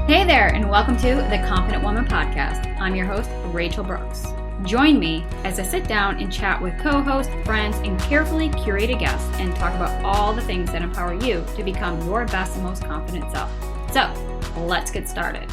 Hey there, and welcome to the Confident Woman Podcast. I'm your host, Rachel Brooks. Join me as I sit down and chat with co-hosts, friends, and carefully curated guests and talk about all the things that empower you to become your best and most confident self. So, let's get started.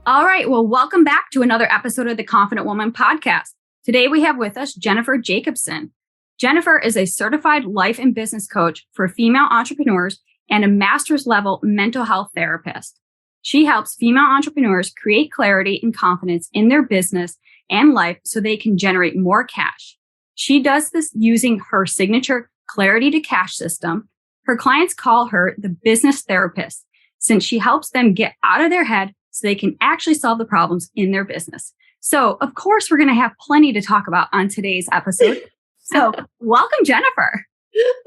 All right, well, welcome back to another episode of the Confident Woman Podcast. Today we have with us Jennifer Jakobsen. Jennifer is a certified life and business coach for female entrepreneurs and a master's level mental health therapist. She helps female entrepreneurs create clarity and confidence in their business and life so they can generate more cash. She does this using her signature Clarity to Cash system. Her clients call her the business therapist since she helps them get out of their head so they can actually solve the problems in their business. So, of course, we're going to have plenty to talk about on today's episode. So, welcome, Jennifer.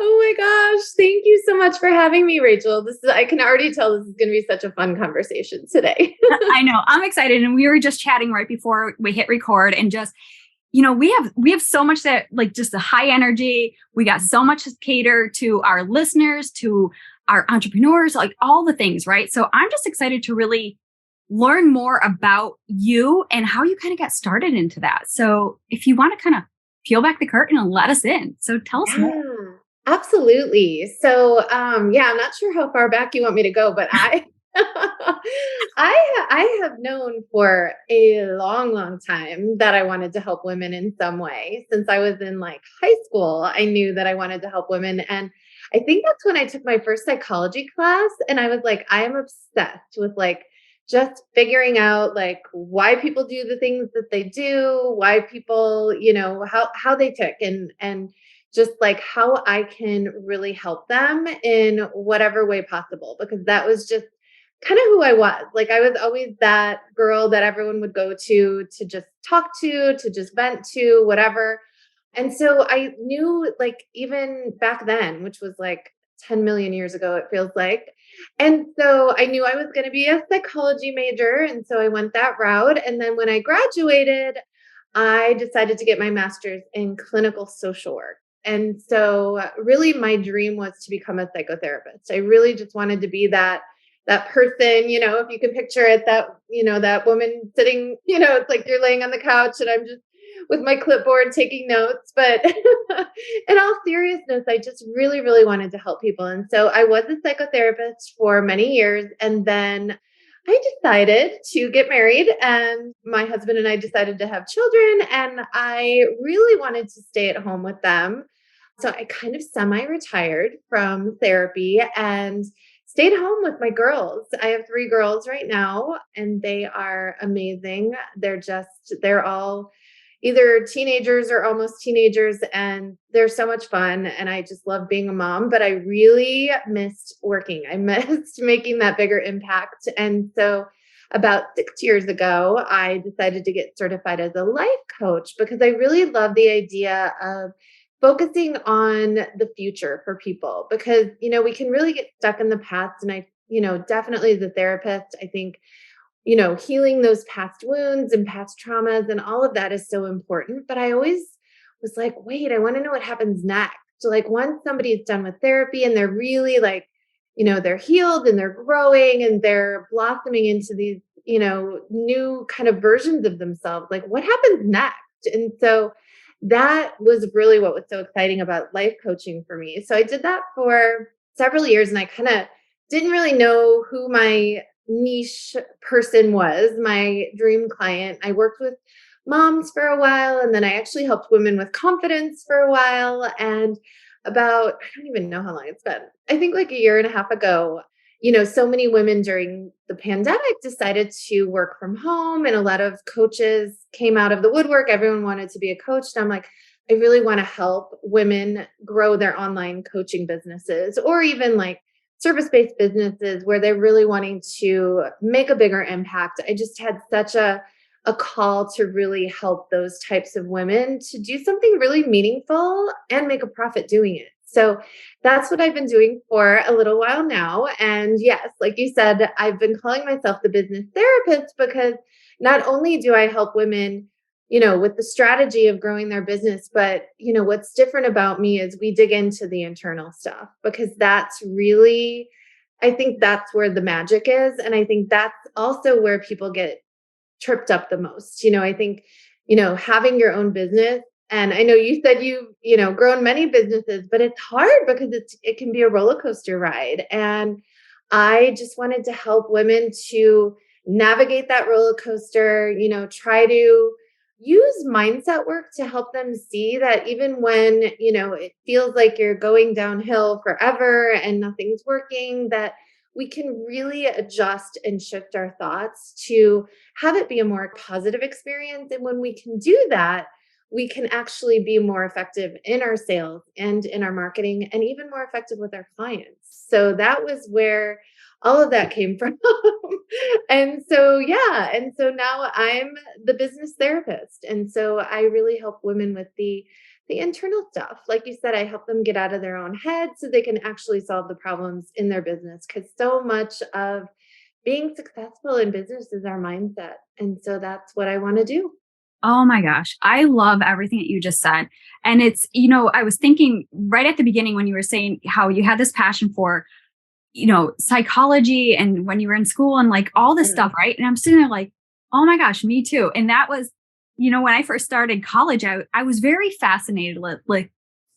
Oh my gosh. Thank you so much for having me, Rachel. I can already tell this is going to be such a fun conversation today. I know. I'm excited. And we were just chatting right before we hit record and just, we have so much that just the high energy. We got so much to cater to our listeners, to our entrepreneurs, all the things, right? So I'm just excited to really learn more about you and how you kind of got started into that. So if you want to kind of peel back the curtain and let us in. So tell us more. Absolutely. So, I'm not sure how far back you want me to go, but I have known for a long, long time that I wanted to help women in some way. Since I was in high school, I knew that I wanted to help women. And I think that's when I took my first psychology class. And I was like, I am obsessed with just figuring out why people do the things that they do, why people, how they tick and just how I can really help them in whatever way possible, because that was just kind of who I was. I was always that girl that everyone would go to just talk to just vent to, whatever. And so I knew even back then, which was 10 million years ago, it feels like. And so I knew I was going to be a psychology major. And so I went that route. And then when I graduated, I decided to get my master's in clinical social work. And so really my dream was to become a psychotherapist. I really just wanted to be that person, if you can picture it, that woman sitting, it's like you're laying on the couch and I'm just with my clipboard taking notes. But in all seriousness, I just really, really wanted to help people. And so I was a psychotherapist for many years. And then I decided to get married, and my husband and I decided to have children, and I really wanted to stay at home with them. So I kind of semi-retired from therapy and stayed home with my girls. I have 3 girls right now, and they are amazing. They're all either teenagers or almost teenagers, and they're so much fun. And I just love being a mom, but I really missed working. I missed making that bigger impact. And so about 6 years ago, I decided to get certified as a life coach because I really love the idea of focusing on the future for people, because, we can really get stuck in the past. And I, definitely as a therapist, I think healing those past wounds and past traumas and all of that is so important. But I always was like, wait, I want to know what happens next. So once somebody's done with therapy and they're really they're healed and they're growing and they're blossoming into these, new kind of versions of themselves, what happens next? And so that was really what was so exciting about life coaching for me. So I did that for several years, and I kind of didn't really know who my niche person was, my dream client. I worked with moms for a while, and then I actually helped women with confidence for a while. And I don't even know how long it's been. I think a year and a half ago, so many women during the pandemic decided to work from home, and a lot of coaches came out of the woodwork. Everyone wanted to be a coach. And I'm like, I really want to help women grow their online coaching businesses, or even service-based businesses where they're really wanting to make a bigger impact. I just had such a call to really help those types of women to do something really meaningful and make a profit doing it. So that's what I've been doing for a little while now. And yes, like you said, I've been calling myself the business therapist because not only do I help women, with the strategy of growing their business, but, what's different about me is we dig into the internal stuff, because that's really I think that's where the magic is. And I think that's also where people get tripped up the most. I think, having your own business, and I know you said grown many businesses, but it's hard because it can be a roller coaster ride. And I just wanted to help women to navigate that roller coaster, try to use mindset work to help them see that even when, it feels like you're going downhill forever and nothing's working, that we can really adjust and shift our thoughts to have it be a more positive experience. And when we can do that, we can actually be more effective in our sales and in our marketing and even more effective with our clients. So that was where all of that came from. And so, yeah. And so now I'm the business therapist. And so I really help women with the internal stuff. Like you said, I help them get out of their own head so they can actually solve the problems in their business. Because so much of being successful in business is our mindset. And so that's what I want to do. Oh my gosh. I love everything that you just said. And it's, I was thinking right at the beginning when you were saying how you had this passion for, psychology and when you were in school and like all this stuff, right? And I'm sitting there like, oh my gosh, me too. And that was, when I first started college, I was very fascinated with like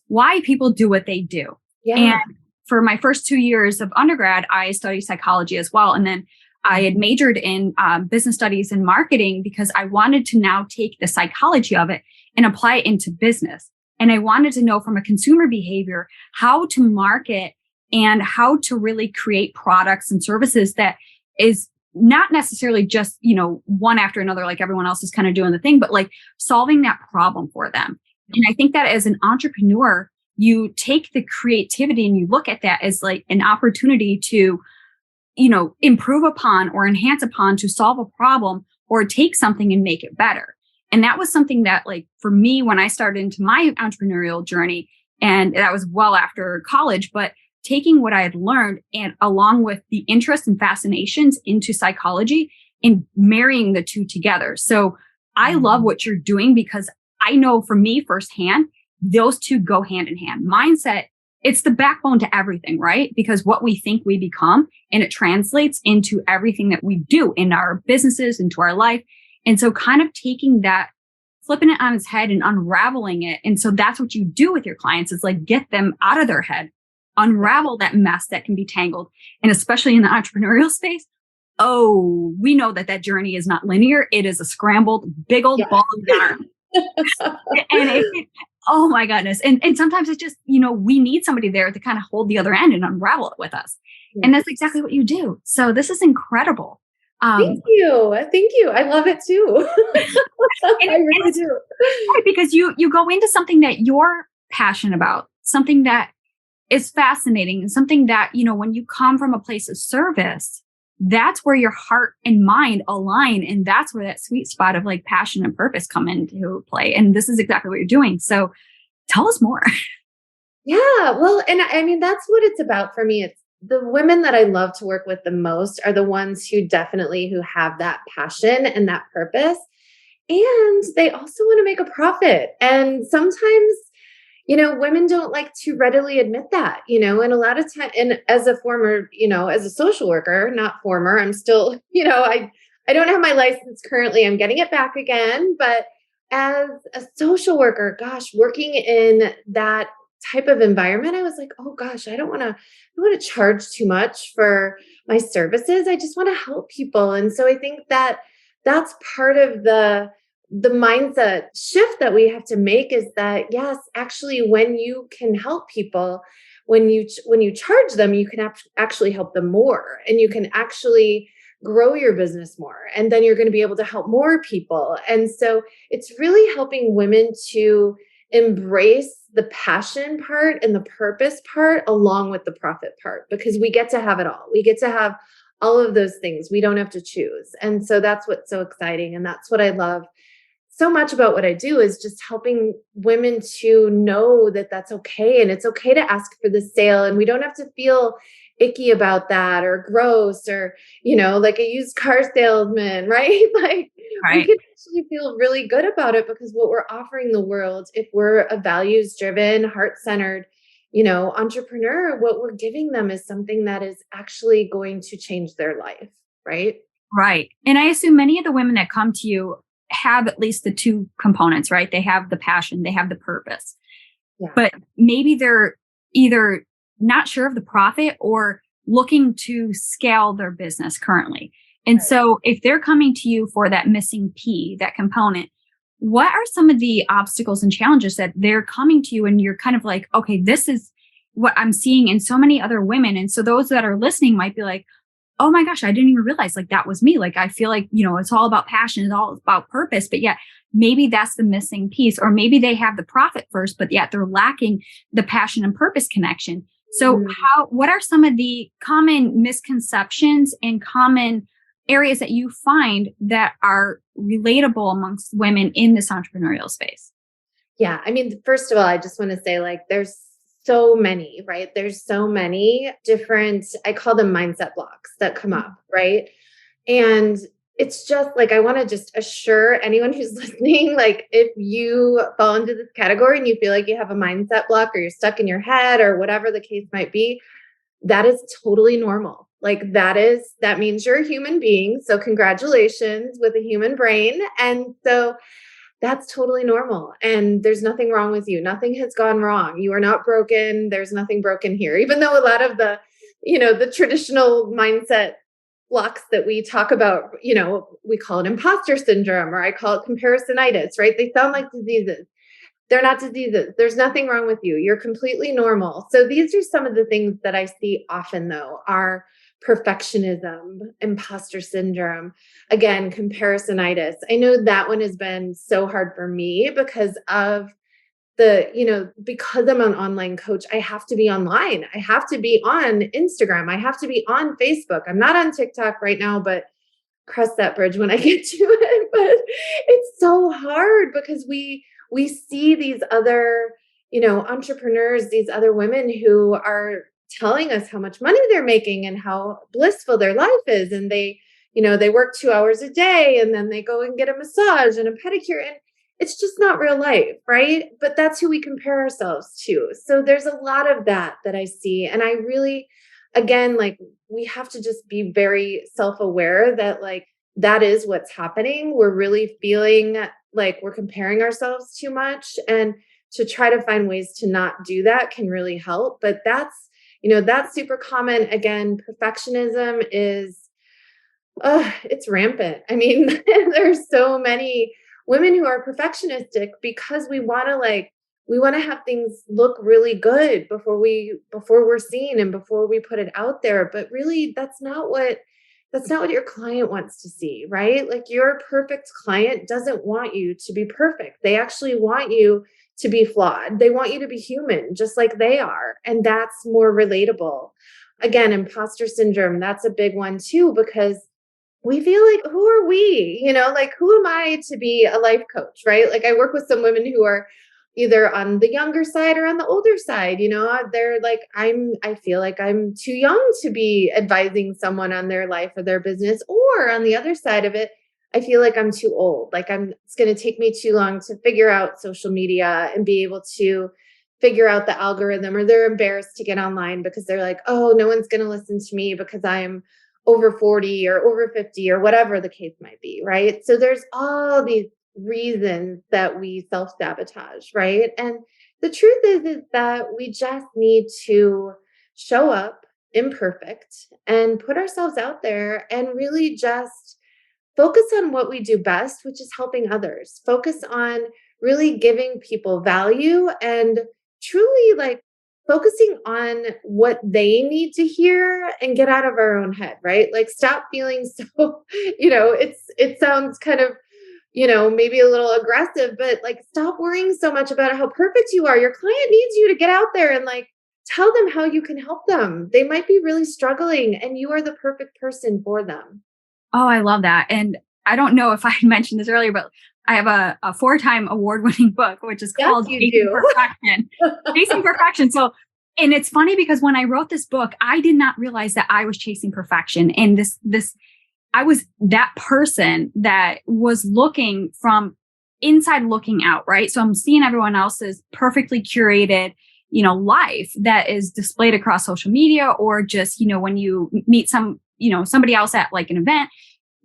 why people do what they do. Yeah. And for my first 2 years of undergrad, I studied psychology as well. And then I had majored in business studies and marketing because I wanted to now take the psychology of it and apply it into business. And I wanted to know from a consumer behavior how to market and how to really create products and services that is not necessarily just, one after another, like everyone else is kind of doing the thing, but like solving that problem for them. And I think that as an entrepreneur, you take the creativity and you look at that as like an opportunity to, improve upon or enhance upon to solve a problem or take something and make it better. And that was something that like for me, when I started into my entrepreneurial journey, and that was well after college, but taking what I had learned and along with the interests and fascinations into psychology and marrying the two together. So I love what you're doing because I know for me firsthand, those two go hand in hand. Mindset, it's the backbone to everything, right? Because what we think we become and it translates into everything that we do in our businesses, into our life. And so kind of taking that, flipping it on its head and unraveling it. And so that's what you do with your clients is like get them out of their head, unravel that mess that can be tangled. And especially in the entrepreneurial space, we know that journey is not linear. It is a scrambled big old ball of yarn. And oh my goodness. And sometimes it's just, we need somebody there to kind of hold the other end and unravel it with us. Yeah. And that's exactly what you do. So this is incredible. Thank you. Thank you. I love it too. I really do. Right, because you go into something that you're passionate about, something that is fascinating and something that, when you come from a place of service, that's where your heart and mind align. And that's where that sweet spot of like passion and purpose come into play. And this is exactly what you're doing. So tell us more. Yeah. Well, and I mean, that's what it's about for me. It's the women that I love to work with the most are the ones who have that passion and that purpose. And they also want to make a profit. And sometimes, women don't like to readily admit that, and a lot of time, and as a former, as a social worker, not former, I'm still, I don't have my license currently. I'm getting it back again. But as a social worker, gosh, working in that type of environment, I was like, oh gosh, I don't want to charge too much for my services. I just want to help people. And so I think that that's part of the mindset shift that we have to make is that, yes, actually, when you can help people, when you charge them, you can actually help them more and you can actually grow your business more. And then you're going to be able to help more people. And so it's really helping women to embrace the passion part and the purpose part along with the profit part, because we get to have it all. We get to have all of those things. We don't have to choose. And so that's what's so exciting. And that's what I love so much about what I do is just helping women to know that that's okay. And it's okay to ask for the sale. And we don't have to feel icky about that or gross or, like a used car salesman, right? Like we can actually feel really good about it because what we're offering the world, if we're a values driven, heart-centered, entrepreneur, what we're giving them is something that is actually going to change their life, right? Right. And I assume many of the women that come to you have at least the two components, right? They have the passion, they have the purpose, Yeah. but maybe they're either not sure of the profit or looking to scale their business currently. And Right. so if they're coming to you for that missing P, that component, what are some of the obstacles and challenges that they're coming to you and you're kind of like, okay, this is what I'm seeing in so many other women. And so those that are listening might be like, oh my gosh, I didn't even realize like that was me. Like, I feel like, it's all about passion, it's all about purpose, but yet maybe that's the missing piece, or maybe they have the profit first, but yet they're lacking the passion and purpose connection. So Mm. what are some of the common misconceptions and common areas that you find that are relatable amongst women in this entrepreneurial space? Yeah. I mean, first of all, I just want to say like there's so many, right? There's so many different, I call them mindset blocks that come up, right? And it's just like, I want to just assure anyone who's listening, like if you fall into this category and you feel like you have a mindset block or you're stuck in your head or whatever the case might be, that is totally normal. Like that means you're a human being. So congratulations with a human brain. And so that's totally normal. And there's nothing wrong with you. Nothing has gone wrong. You are not broken. There's nothing broken here. Even though a lot of the traditional mindset blocks that we talk about, we call it imposter syndrome or I call it comparisonitis, right? They sound like diseases. They're not diseases. There's nothing wrong with you. You're completely normal. So these are some of the things that I see often though are perfectionism, imposter syndrome, again, comparisonitis. I know that one has been so hard for me because of because I'm an online coach, I have to be online. I have to be on Instagram. I have to be on Facebook. I'm not on TikTok right now, but cross that bridge when I get to it. But it's so hard because we see these other, entrepreneurs, these other women who are telling us how much money they're making and how blissful their life is. And they work 2 hours a day and then they go and get a massage and a pedicure. And it's just not real life, right? But that's who we compare ourselves to. So there's a lot of that I see. And I really, again, like we have to just be very self-aware that like that is what's happening. We're really feeling like we're comparing ourselves too much. And to try to find ways to not do that can really help. But that's super common. Again, perfectionism is it's rampant. I mean, there's so many women who are perfectionistic because we want to have things look really good before we're seen and before we put it out there. But really that's not what your client wants to see, right? Like your perfect client doesn't want you to be perfect. They actually want you to be flawed. They want you to be human just like they are. And that's more relatable. Again, imposter syndrome, that's a big one too, because we feel like, who are we? Like, who am I to be a life coach, right? Like, I work with some women who are either on the younger side or on the older side. They're like, I feel like I'm too young to be advising someone on their life or their business. Or on the other side of it, I feel like I'm too old. Like, it's going to take me too long to figure out social media and be able to figure out the algorithm, or they're embarrassed to get online because they're like, oh, no one's going to listen to me because I'm over 40 or over 50 or whatever the case might be, right? So there's all these reasons that we self-sabotage, right? And the truth is that we just need to show up imperfect and put ourselves out there and really just focus on what we do best, which is helping others. Focus on really giving people value and truly like focusing on what they need to hear and get out of our own head, right? Like stop feeling so, it sounds kind of, maybe a little aggressive, but like stop worrying so much about how perfect you are. Your client needs you to get out there and like tell them how you can help them. They might be really struggling and you are the perfect person for them. Oh, I love that. And I don't know if I mentioned this earlier, but I have a 4-time award-winning book, which is Yes, called you Chasing do. Perfection. Chasing Perfection. So, and it's funny because when I wrote this book, I did not realize that I was chasing perfection. And I was that person that was looking from inside looking out, right? So I'm seeing everyone else's perfectly curated, life that is displayed across social media, or just, when you meet somebody else at like an event,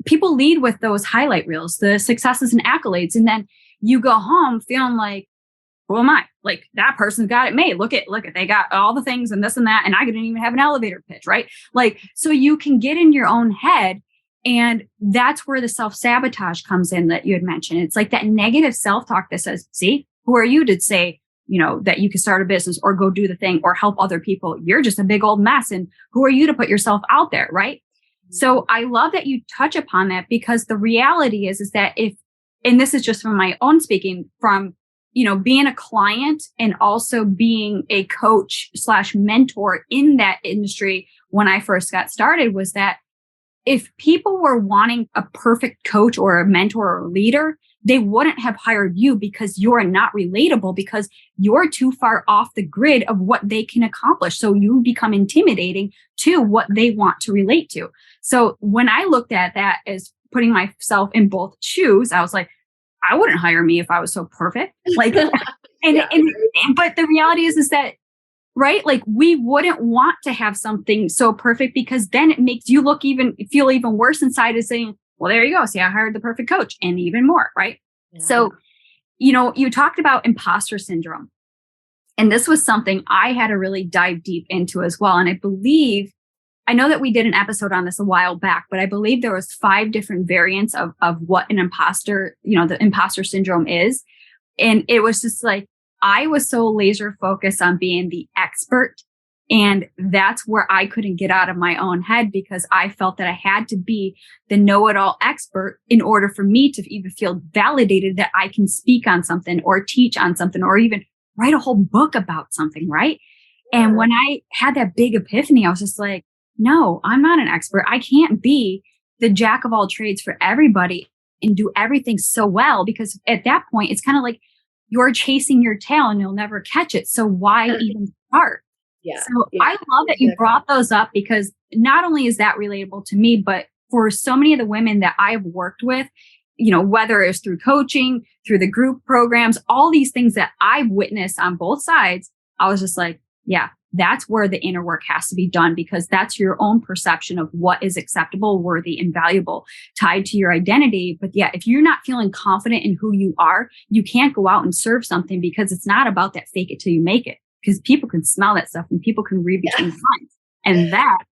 people lead with those highlight reels, the successes and accolades. And then you go home feeling like, who am I? Like, that person got it made. Look at, they got all the things and this and that. And I didn't even have an elevator pitch, right? Like, so you can get in your own head. And that's where the self-sabotage comes in that you had mentioned. It's like that negative self-talk that says, see, who are you to say, that you can start a business or go do the thing or help other people? You're just a big old mess. And who are you to put yourself out there? Right. So I love that you touch upon that, because the reality is that and this is just from my own speaking, from, being a client and also being a coach / mentor in that industry when I first got started, was that if people were wanting a perfect coach or a mentor or a leader, they wouldn't have hired you, because you're not relatable, because you're too far off the grid of what they can accomplish. So you become intimidating to what they want to relate to. So when I looked at that as putting myself in both shoes, I was like, I wouldn't hire me if I was so perfect. Like, but the reality is that, right? Like, we wouldn't want to have something so perfect, because then it makes you feel even worse inside, as saying, well, there you go. See, I hired the perfect coach, and even more, right? Yeah. So, you talked about imposter syndrome, and this was something I had to really dive deep into as well. And I know that we did an episode on this a while back, but I believe there was 5 different variants of what an imposter, the imposter syndrome is. And it was just like, I was so laser focused on being the expert. And that's where I couldn't get out of my own head, because I felt that I had to be the know-it-all expert in order for me to even feel validated that I can speak on something or teach on something or even write a whole book about something, right? Yeah. And when I had that big epiphany, I was just like, no, I'm not an expert. I can't be the jack of all trades for everybody and do everything so well, because at that point, it's kind of like you're chasing your tail and you'll never catch it. So why even start? Yeah. So I love that you brought those up, because not only is that relatable to me, but for so many of the women that I've worked with, whether it's through coaching, through the group programs, all these things that I've witnessed on both sides, I was just like, yeah, that's where the inner work has to be done, because that's your own perception of what is acceptable, worthy, and valuable, tied to your identity. But yeah, if you're not feeling confident in who you are, you can't go out and serve something, because it's not about that fake it till you make it, because people can smell that stuff and people can read between the lines. And that's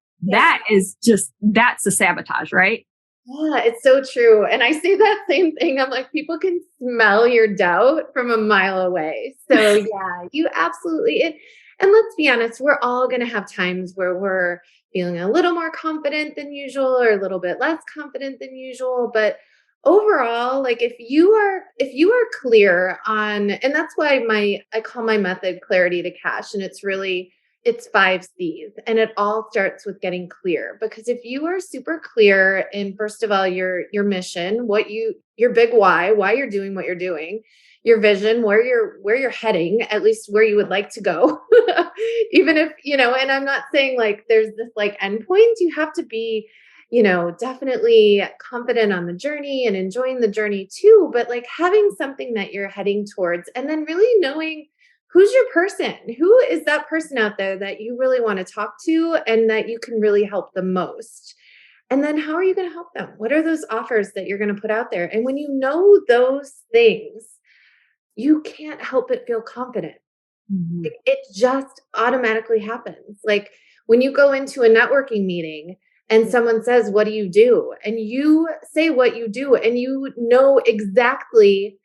the sabotage, right? Yeah, it's so true. And I say that same thing. I'm like, people can smell your doubt from a mile away. So yeah, you absolutely. And let's be honest, we're all going to have times where we're feeling a little more confident than usual or a little bit less confident than usual. But overall, like if you are clear on, and that's why I call my method clarity to cash. And it's 5 C's, and it all starts with getting clear. Because if you are super clear in, first of all, your mission, your big why you're doing what you're doing, your vision, where you're heading, at least where you would like to go, even if, and I'm not saying like there's this like endpoint, you have to be, definitely confident on the journey and enjoying the journey too, but like having something that you're heading towards, and then really knowing who's your person, who is that person out there that you really want to talk to and that you can really help the most. And then how are you going to help them? What are those offers that you're going to put out there? And when you know those things, you can't help but feel confident. Mm-hmm. It just automatically happens. Like when you go into a networking meeting and someone says, what do you do? And you say what you do, and you know exactly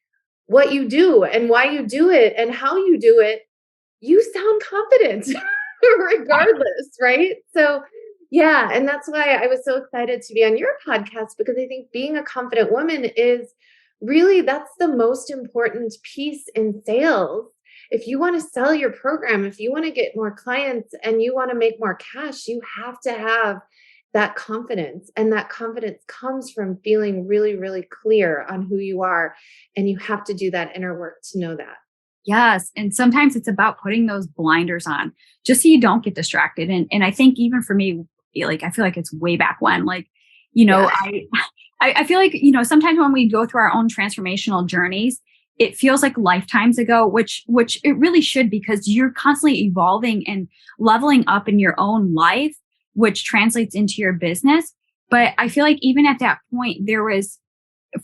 what you do and why you do it and how you do it, you sound confident regardless, right? So yeah, and that's why I was so excited to be on your podcast, because I think being a confident woman is really, that's the most important piece in sales. If you want to sell your program, if you want to get more clients and you want to make more cash, you have to have that confidence. And that confidence comes from feeling really, really clear on who you are. And you have to do that inner work to know that. Yes. And sometimes it's about putting those blinders on just so you don't get distracted. And I think even for me, like, I feel like it's way back when, like, I feel like, sometimes when we go through our own transformational journeys, it feels like lifetimes ago, which it really should, because you're constantly evolving and leveling up in your own life, which translates into your business. But I feel like even at that point,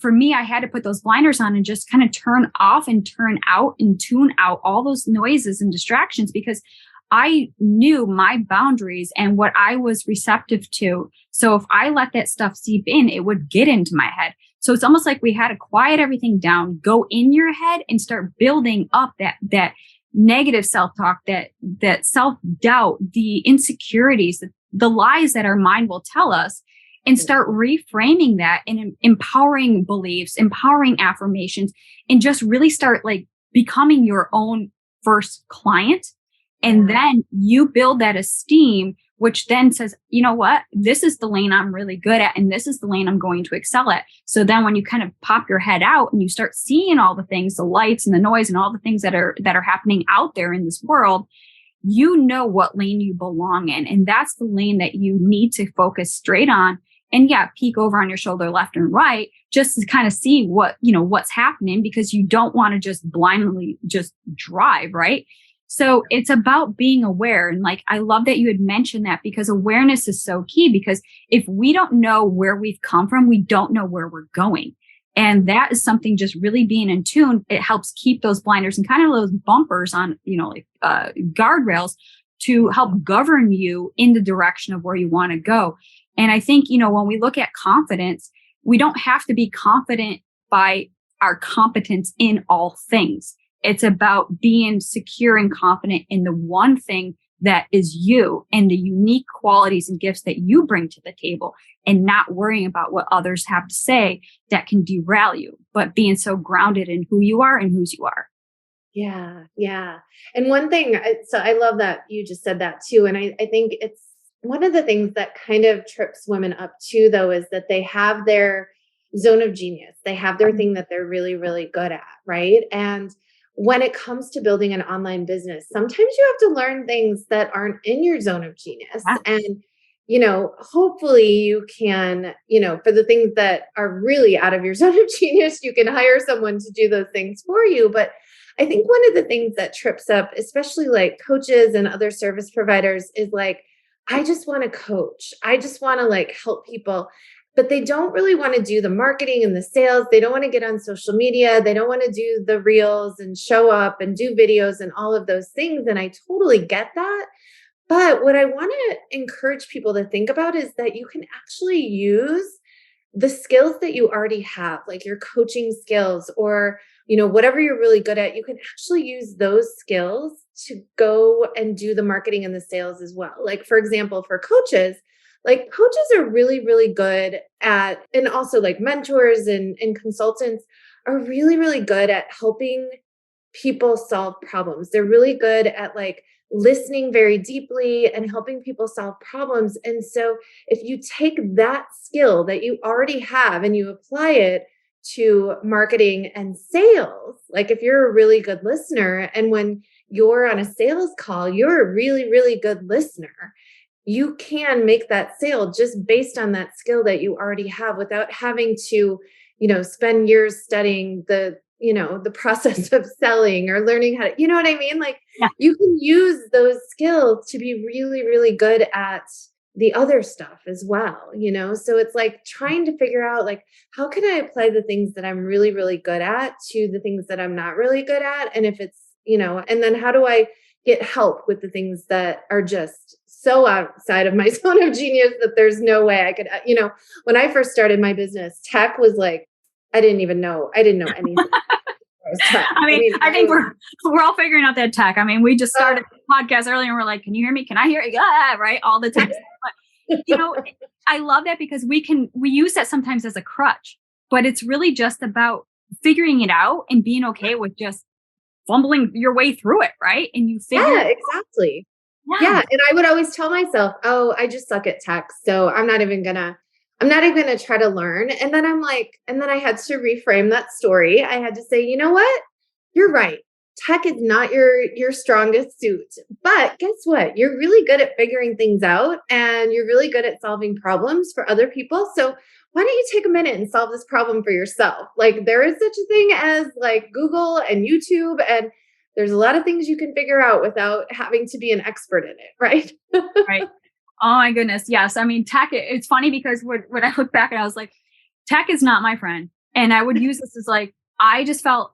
for me, I had to put those blinders on and just kind of turn off and turn out and tune out all those noises and distractions, because I knew my boundaries and what I was receptive to. So if I let that stuff seep in, it would get into my head. So it's almost like we had to quiet everything down, go in your head and start building up that negative self-talk, that self-doubt, the insecurities, the lies that our mind will tell us, and start reframing that and empowering beliefs, empowering affirmations, and just really start like becoming your own first client. And then you build that esteem, which then says, you know what, this is the lane I'm really good at, and this is the lane I'm going to excel at. So then when you kind of pop your head out and you start seeing all the things, the lights and the noise and all the things that are happening out there in this world, you know what lane you belong in. And that's the lane that you need to focus straight on. And peek over on your shoulder left and right, just to kind of see what's happening, because you don't want to just blindly just drive, right? So it's about being aware. And like, I love that you had mentioned that, because awareness is so key, because if we don't know where we've come from, we don't know where we're going. And that is something, just really being in tune. It helps keep those blinders and kind of those bumpers on, guardrails to help govern you in the direction of where you want to go. And I think, when we look at confidence, we don't have to be confident by our competence in all things. It's about being secure and confident in the one thing that is you and the unique qualities and gifts that you bring to the table, and not worrying about what others have to say that can derail you, but being so grounded in who you are and whose you are. Yeah. Yeah. And one thing, so I love that you just said that too. And I think it's one of the things that kind of trips women up too, though, is that they have their zone of genius. They have their thing that they're really, really good at. Right. And when it comes to building an online business, sometimes you have to learn things that aren't in your zone of genius. Yeah. And, hopefully you can, for the things that are really out of your zone of genius, you can hire someone to do those things for you. But I think one of the things that trips up, especially like coaches and other service providers, is like, I just want to coach. I just want to like help people. But they don't really want to do the marketing and the sales. They don't want to get on social media. They don't want to do the reels and show up and do videos and all of those things. And I totally get that. But what I want to encourage people to think about is that you can actually use the skills that you already have, like your coaching skills or, whatever you're really good at. You can actually use those skills to go and do the marketing and the sales as well. Like, for example, for coaches, like coaches are really, really good at, and also like mentors and consultants are really, really good at helping people solve problems. They're really good at like listening very deeply and helping people solve problems. And so if you take that skill that you already have and you apply it to marketing and sales, like if you're a really good listener and when you're on a sales call, you're a really, really good listener, you can make that sale just based on that skill that you already have without having to, spend years studying the process of selling or learning how to, you know what I mean? Like you can use those skills to be really, really good at the other stuff as well, So it's like trying to figure out like, how can I apply the things that I'm really, really good at to the things that I'm not really good at? And if it's, and then how do I get help with the things that are just so outside of my zone of genius that there's no way I could, when I first started my business, tech was like, I didn't know anything. I think we're all figuring out that tech. I mean, we just started the podcast earlier and we're like, can you hear me? Can I hear you? Yeah, right. All the time. But, I love that because we use that sometimes as a crutch, but it's really just about figuring it out and being okay with just fumbling your way through it. Right. And you figure it out. Exactly. Yeah. And I would always tell myself, oh, I just suck at tech. So I'm not even gonna try to learn. And then I'm like, and then I had to reframe that story. I had to say, you know what? You're right. tech is not your strongest suit. But guess what? You're really good at figuring things out and you're really good at solving problems for other people. So why don't you take a minute and solve this problem for yourself? Like there is such a thing as like Google and YouTube, and there's a lot of things you can figure out without having to be an expert in it, right? Right. Oh my goodness. Yes. I mean, tech, it's funny because when I look back and I was like, tech is not my friend. And I would use this as like, I just felt,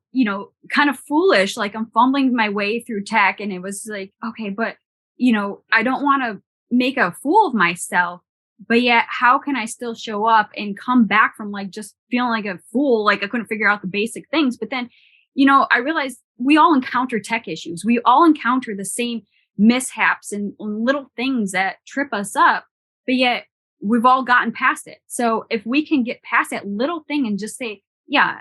kind of foolish. Like I'm fumbling my way through tech. And it was like, okay, but, I don't want to make a fool of myself. But yet, how can I still show up and come back from like just feeling like a fool? Like I couldn't figure out the basic things. But then, I realized we all encounter tech issues. We all encounter the same mishaps and little things that trip us up, but yet we've all gotten past it. So if we can get past that little thing and just say, yeah,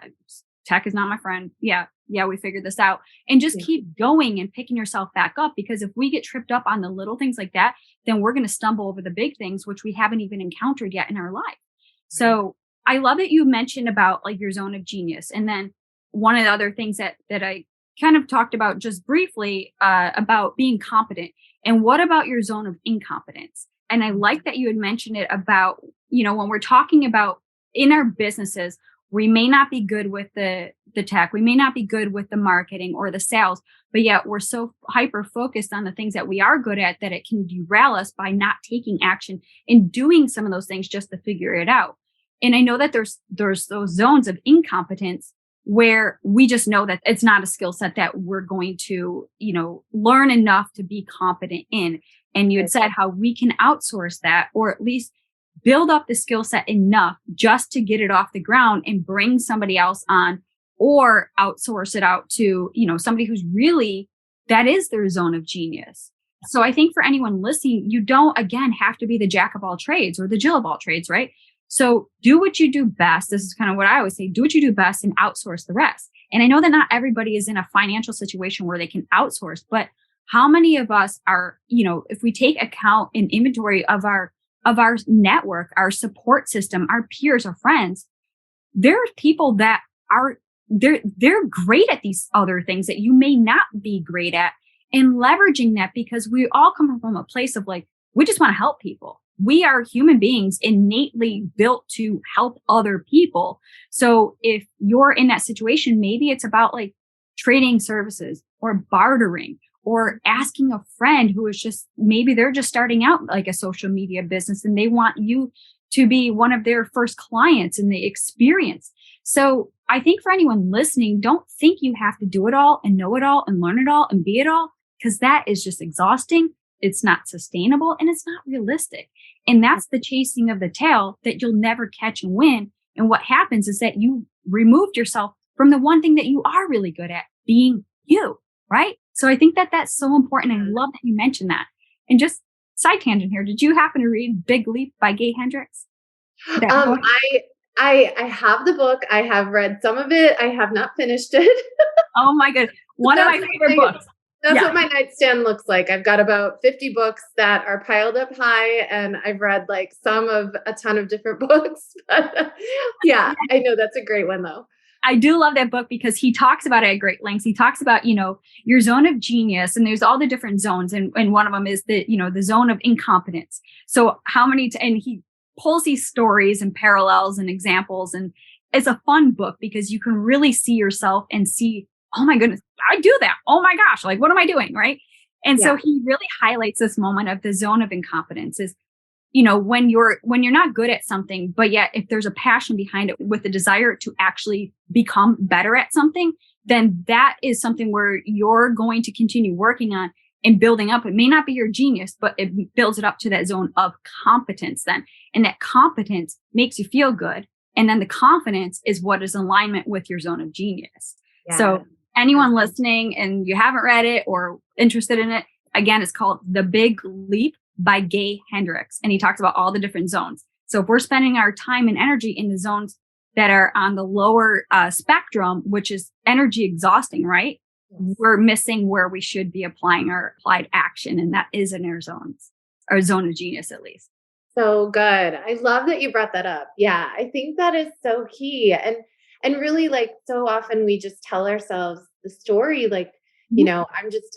tech is not my friend. Yeah, we figured this out, and just keep going and picking yourself back up. Because if we get tripped up on the little things like that, then we're going to stumble over the big things, which we haven't even encountered yet in our life. So I love that you mentioned about like your zone of genius. And then one of the other things that I kind of talked about just briefly about being competent. And what about your zone of incompetence? And I like that you had mentioned it about, when we're talking about in our businesses, we may not be good with the tech. We may not be good with the marketing or the sales, but yet we're so hyper focused on the things that we are good at that it can derail us by not taking action and doing some of those things just to figure it out. And I know that there's those zones of incompetence where we just know that it's not a skill set that we're going to, learn enough to be competent in. And you had said how we can outsource that, or at least build up the skill set enough just to get it off the ground and bring somebody else on, or outsource it out to, somebody who's really, that is their zone of genius. So I think for anyone listening, you don't, again, have to be the jack of all trades or the Jill of all trades, right? So do what you do best. This is kind of what I always say, do what you do best and outsource the rest. And I know that not everybody is in a financial situation where they can outsource, but how many of us are, if we take account and inventory of our network, our support system, our peers, our friends, there are people that are, they're great at these other things that you may not be great at, and leveraging that, because we all come from a place of like, we just want to help people. We are human beings innately built to help other people. So if you're in that situation, maybe it's about like trading services or bartering or asking a friend who is just, maybe they're just starting out like a social media business and they want you to be one of their first clients in the experience. So I think for anyone listening, don't think you have to do it all and know it all and learn it all and be it all, because that is just exhausting. It's not sustainable and it's not realistic. And that's the chasing of the tail that you'll never catch and win. And what happens is that you removed yourself from the one thing that you are really good at, being you, right? So I think that that's so important. And I love that you mentioned that. And just side tangent here, did you happen to read Big Leap by Gay Hendricks? I have the book. I have read some of it. I have not finished it. Oh my goodness. One of my favorite books. That's what my nightstand looks like. I've got about 50 books that are piled up high, and I've read like some of a ton of different books. But yeah, I know that's a great one though. I do love that book because he talks about it at great lengths. He talks about, your zone of genius, and there's all the different zones. And one of them is the zone of incompetence. So and he pulls these stories and parallels and examples. And it's a fun book because you can really see yourself and see, oh my goodness, I do that. Oh my gosh, like, what am I doing? Right. And so he really highlights this moment of the zone of incompetence is, when you're not good at something, but yet if there's a passion behind it with the desire to actually become better at something, then that is something where you're going to continue working on and building up. It may not be your genius, but it builds it up to that zone of competence then. And that competence makes you feel good. And then the confidence is what is in alignment with your zone of genius. Yeah. So anyone listening and you haven't read it or interested in it, again, it's called The Big Leap by Gay Hendricks. And he talks about all the different zones. So if we're spending our time and energy in the zones that are on the lower spectrum, which is energy exhausting, right? We're missing where we should be applying our applied action. And that is in our zones, our zone of genius, at least. So good. I love that you brought that up. Yeah, I think that is so key. And really, like, so often we just tell ourselves the story, like, Mhm.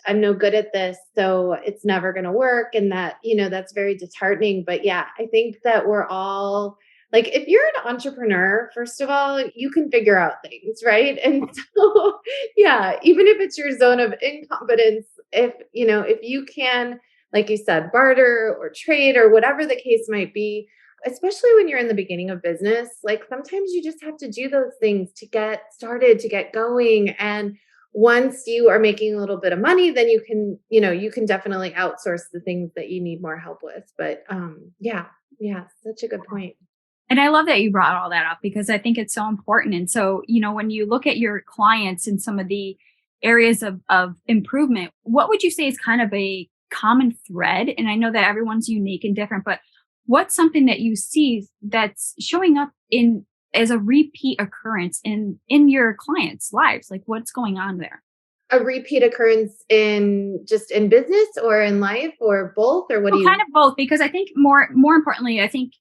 I'm no good at this, so it's never going to work. And that, that's very disheartening. But yeah, I think that we're all like, if you're an entrepreneur, first of all, you can figure out things, right? And so, yeah, even if it's your zone of incompetence, if you can, like you said, barter or trade or whatever the case might be, especially when you're in the beginning of business, like sometimes you just have to do those things to get started, to get going. And once you are making a little bit of money, then you can definitely outsource the things that you need more help with. But yeah, yeah, such a good point. And I love that you brought all that up because I think it's so important. And so, when you look at your clients and some of the areas of improvement, what would you say is kind of a common thread? And I know that everyone's unique and different, but what's something that you see that's showing up in as a repeat occurrence in your clients' lives? Like what's going on there? A repeat occurrence in just in business or in life or both, or what do Well, kind you? of both, because I think more importantly, I think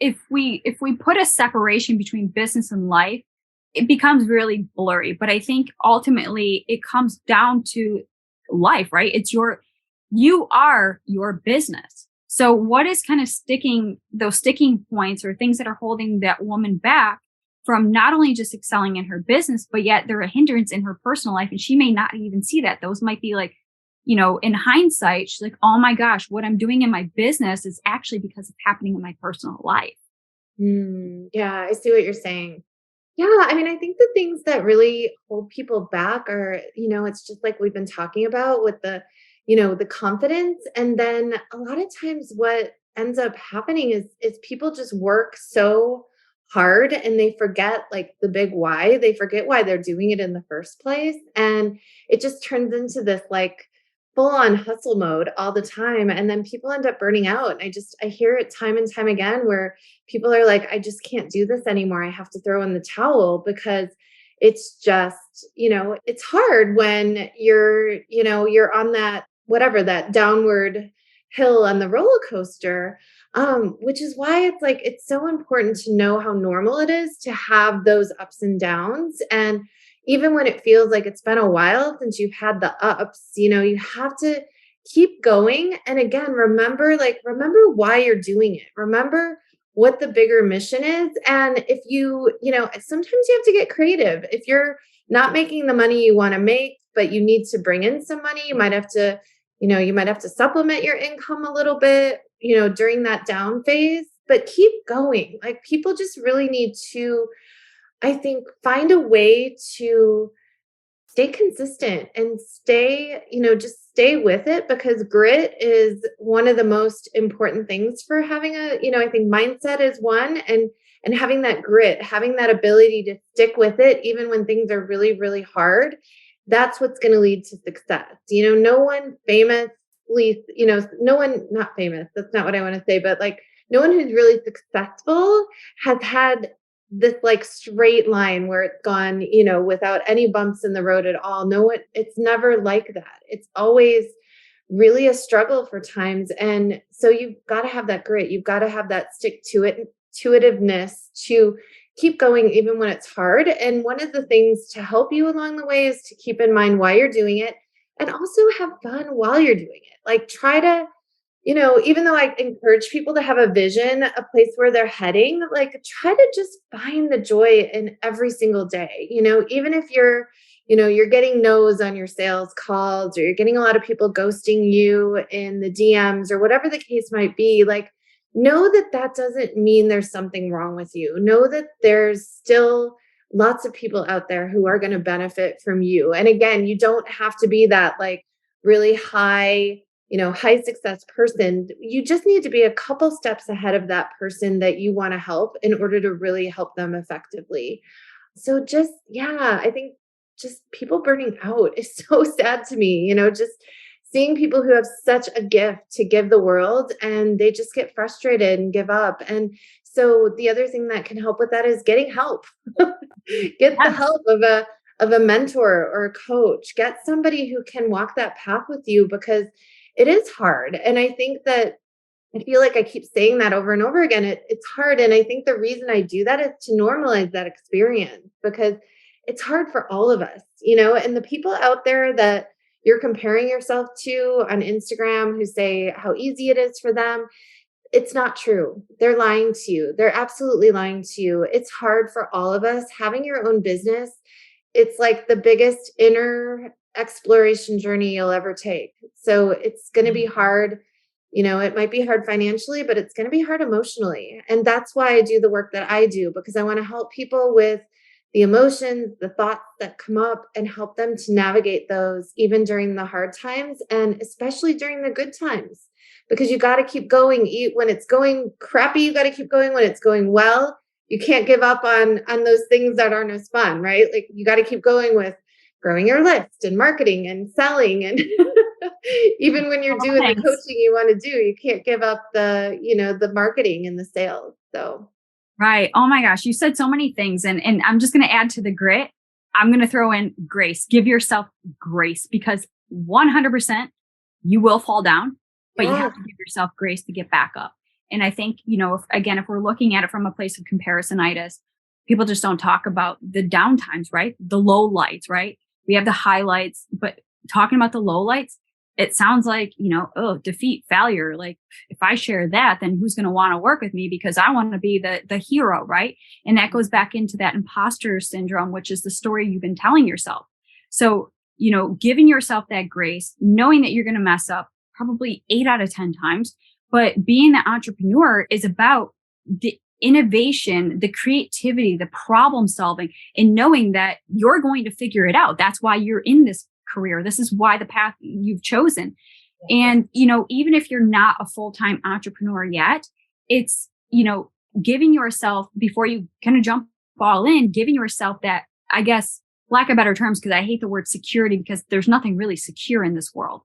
if we put a separation between business and life, it becomes really blurry. But I think ultimately it comes down to life, right? You are your business. So what is kind of sticking those sticking points or things that are holding that woman back from not only just excelling in her business, but yet they're a hindrance in her personal life. And she may not even see that. Those might be like, in hindsight, she's like, oh my gosh, what I'm doing in my business is actually because it's happening in my personal life. Yeah, I see what you're saying. Yeah, I mean, I think the things that really hold people back are, it's just like we've been talking about with the confidence. And then a lot of times what ends up happening is people just work so hard and they forget like the big why. They forget why they're doing it in the first place. And it just turns into this like full on hustle mode all the time. And then people end up burning out. I hear it time and time again where people are like, I just can't do this anymore. I have to throw in the towel because it's just, it's hard when you're on that, whatever, that downward hill on the roller coaster. Which is why it's like, it's so important to know how normal it is to have those ups and downs. And even when it feels like it's been a while since you've had the ups, you have to keep going. And again, remember why you're doing it. Remember what the bigger mission is. And if sometimes you have to get creative. If you're not making the money you want to make, but you need to bring in some money, you might have to supplement your income a little bit, during that down phase, but keep going. Like people just really need to, I think, find a way to stay consistent and just stay with it, because grit is one of the most important things for having I think mindset is one, and having that grit, having that ability to stick with it even when things are really, really hard. That's what's going to lead to success. No one famously, no one, not famous, that's not what I want to say, but like no one who's really successful has had this like straight line where it's gone, without any bumps in the road at all. No, it's never like that. It's always really a struggle for times. And so you've got to have that grit. You've got to have that stick to it, intuitiveness to keep going even when it's hard. And one of the things to help you along the way is to keep in mind why you're doing it and also have fun while you're doing it. Like try to even though I encourage people to have a vision, a place where they're heading, like try to just find the joy in every single day. Even if you're getting no's on your sales calls, or you're getting a lot of people ghosting you in the DMs, or whatever the case might be, like know that that doesn't mean there's something wrong with you. Know that there's still lots of people out there who are going to benefit from you. And again, you don't have to be that like really high success person. You just need to be a couple steps ahead of that person that you want to help in order to really help them effectively. So just, yeah, I think just people burning out is so sad to me, just seeing people who have such a gift to give the world and they just get frustrated and give up. And so the other thing that can help with that is getting help. Get the Yes. help of a mentor or a coach. Get somebody who can walk that path with you, because it is hard. And I think that I feel like I keep saying that over and over again. It's hard. And I think the reason I do that is to normalize that experience, because it's hard for all of us, and the people out there that, you're comparing yourself to on Instagram who say how easy it is for them, it's not true. They're lying to you. They're absolutely lying to you. It's hard for all of us. Having your own business, it's like the biggest inner exploration journey you'll ever take. So it's going to be hard. It might be hard financially, but it's going to be hard emotionally. And that's why I do the work that I do, because I want to help people with the emotions, the thoughts that come up, and help them to navigate those even during the hard times and especially during the good times. Because you got to keep going. When it's going crappy, you got to keep going. When it's going well, you can't give up on those things that aren't as fun, right? Like you got to keep going with growing your list and marketing and selling. And even when you're doing the coaching you want to do, you can't give up the marketing and the sales. So. Right. Oh my gosh. You said so many things. And I'm just going to add to the grit. I'm going to throw in grace. Give yourself grace, because 100% you will fall down, but you have to give yourself grace to get back up. And I think, if we're looking at it from a place of comparisonitis, people just don't talk about the downtimes, right? The low lights, right? We have the highlights, but talking about the low lights, it sounds like, defeat, failure. Like if I share that, then who's going to want to work with me, because I want to be the hero, right? And that goes back into that imposter syndrome, which is the story you've been telling yourself. So, giving yourself that grace, knowing that you're going to mess up probably 8 out of 10 times, but being the entrepreneur is about the innovation, the creativity, the problem solving, and knowing that you're going to figure it out. That's why you're in this career. This is why the path you've chosen. And, even if you're not a full-time entrepreneur yet, it's, giving yourself, before you kind of jump all in, giving yourself that, I guess, lack of better terms, because I hate the word security, because there's nothing really secure in this world.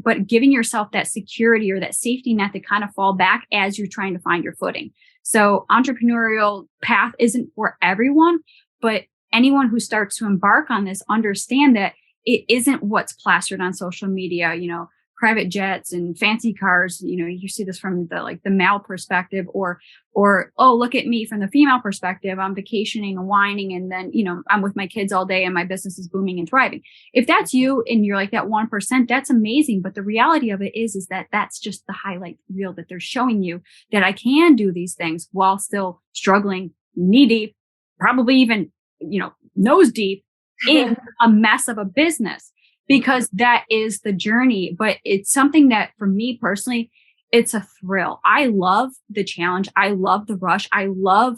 But giving yourself that security or that safety net to kind of fall back as you're trying to find your footing. So entrepreneurial path isn't for everyone, but anyone who starts to embark on this, understand that it isn't what's plastered on social media, private jets and fancy cars. You see this from the male perspective, or, oh, look at me from the female perspective. I'm vacationing and whining. And then, I'm with my kids all day and my business is booming and thriving. If that's you and you're like that 1%, that's amazing. But the reality of it is that that's just the highlight reel that they're showing you, that I can do these things while still struggling knee deep, probably even, nose deep in a mess of a business. Because that is the journey. But it's something that for me personally, it's a thrill. I love the challenge. I love the rush. I love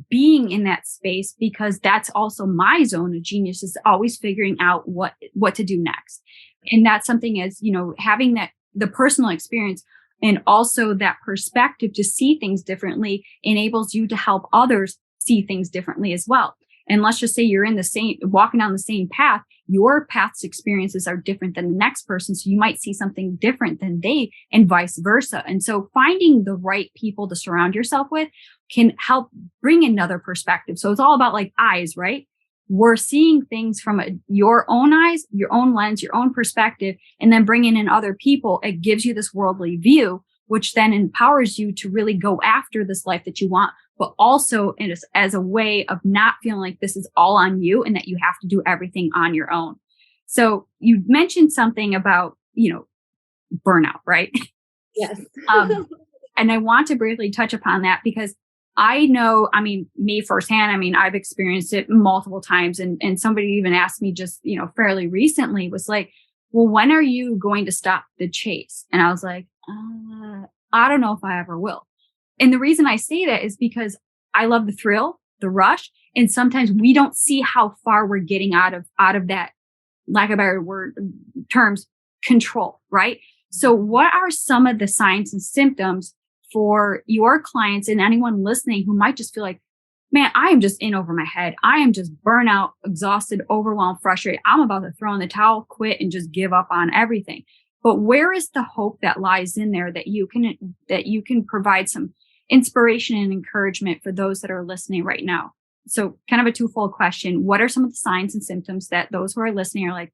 being in that space, because that's also my zone of genius, is always figuring out what to do next. And that's something as, having the personal experience and also that perspective to see things differently enables you to help others see things differently as well. And let's just say you're walking down the same path, your path's experiences are different than the next person. So you might see something different than they, and vice versa. And so finding the right people to surround yourself with can help bring another perspective. So it's all about eyes, right? We're seeing things from your own eyes, your own lens, your own perspective, and then bringing in other people. It gives you this worldly view, which then empowers you to really go after this life that you want, but also as a way of not feeling like this is all on you and that you have to do everything on your own. So you mentioned something about, burnout, right? Yes. And I want to briefly touch upon that, because I know, me firsthand, I've experienced it multiple times. And somebody even asked me just, fairly recently, was like, well, when are you going to stop the chase? And I was like, I don't know if I ever will. And the reason I say that is because I love the thrill, the rush. And sometimes we don't see how far we're getting out of that, lack of better word terms, control, right? So what are some of the signs and symptoms for your clients and anyone listening who might just feel like, man, I am just in over my head. I am just burnout, exhausted, overwhelmed, frustrated. I'm about to throw in the towel, quit, and just give up on everything. But where is the hope that lies in there that you can provide some inspiration and encouragement for those that are listening right now? So kind of a twofold question. What are some of the signs and symptoms that those who are listening are like,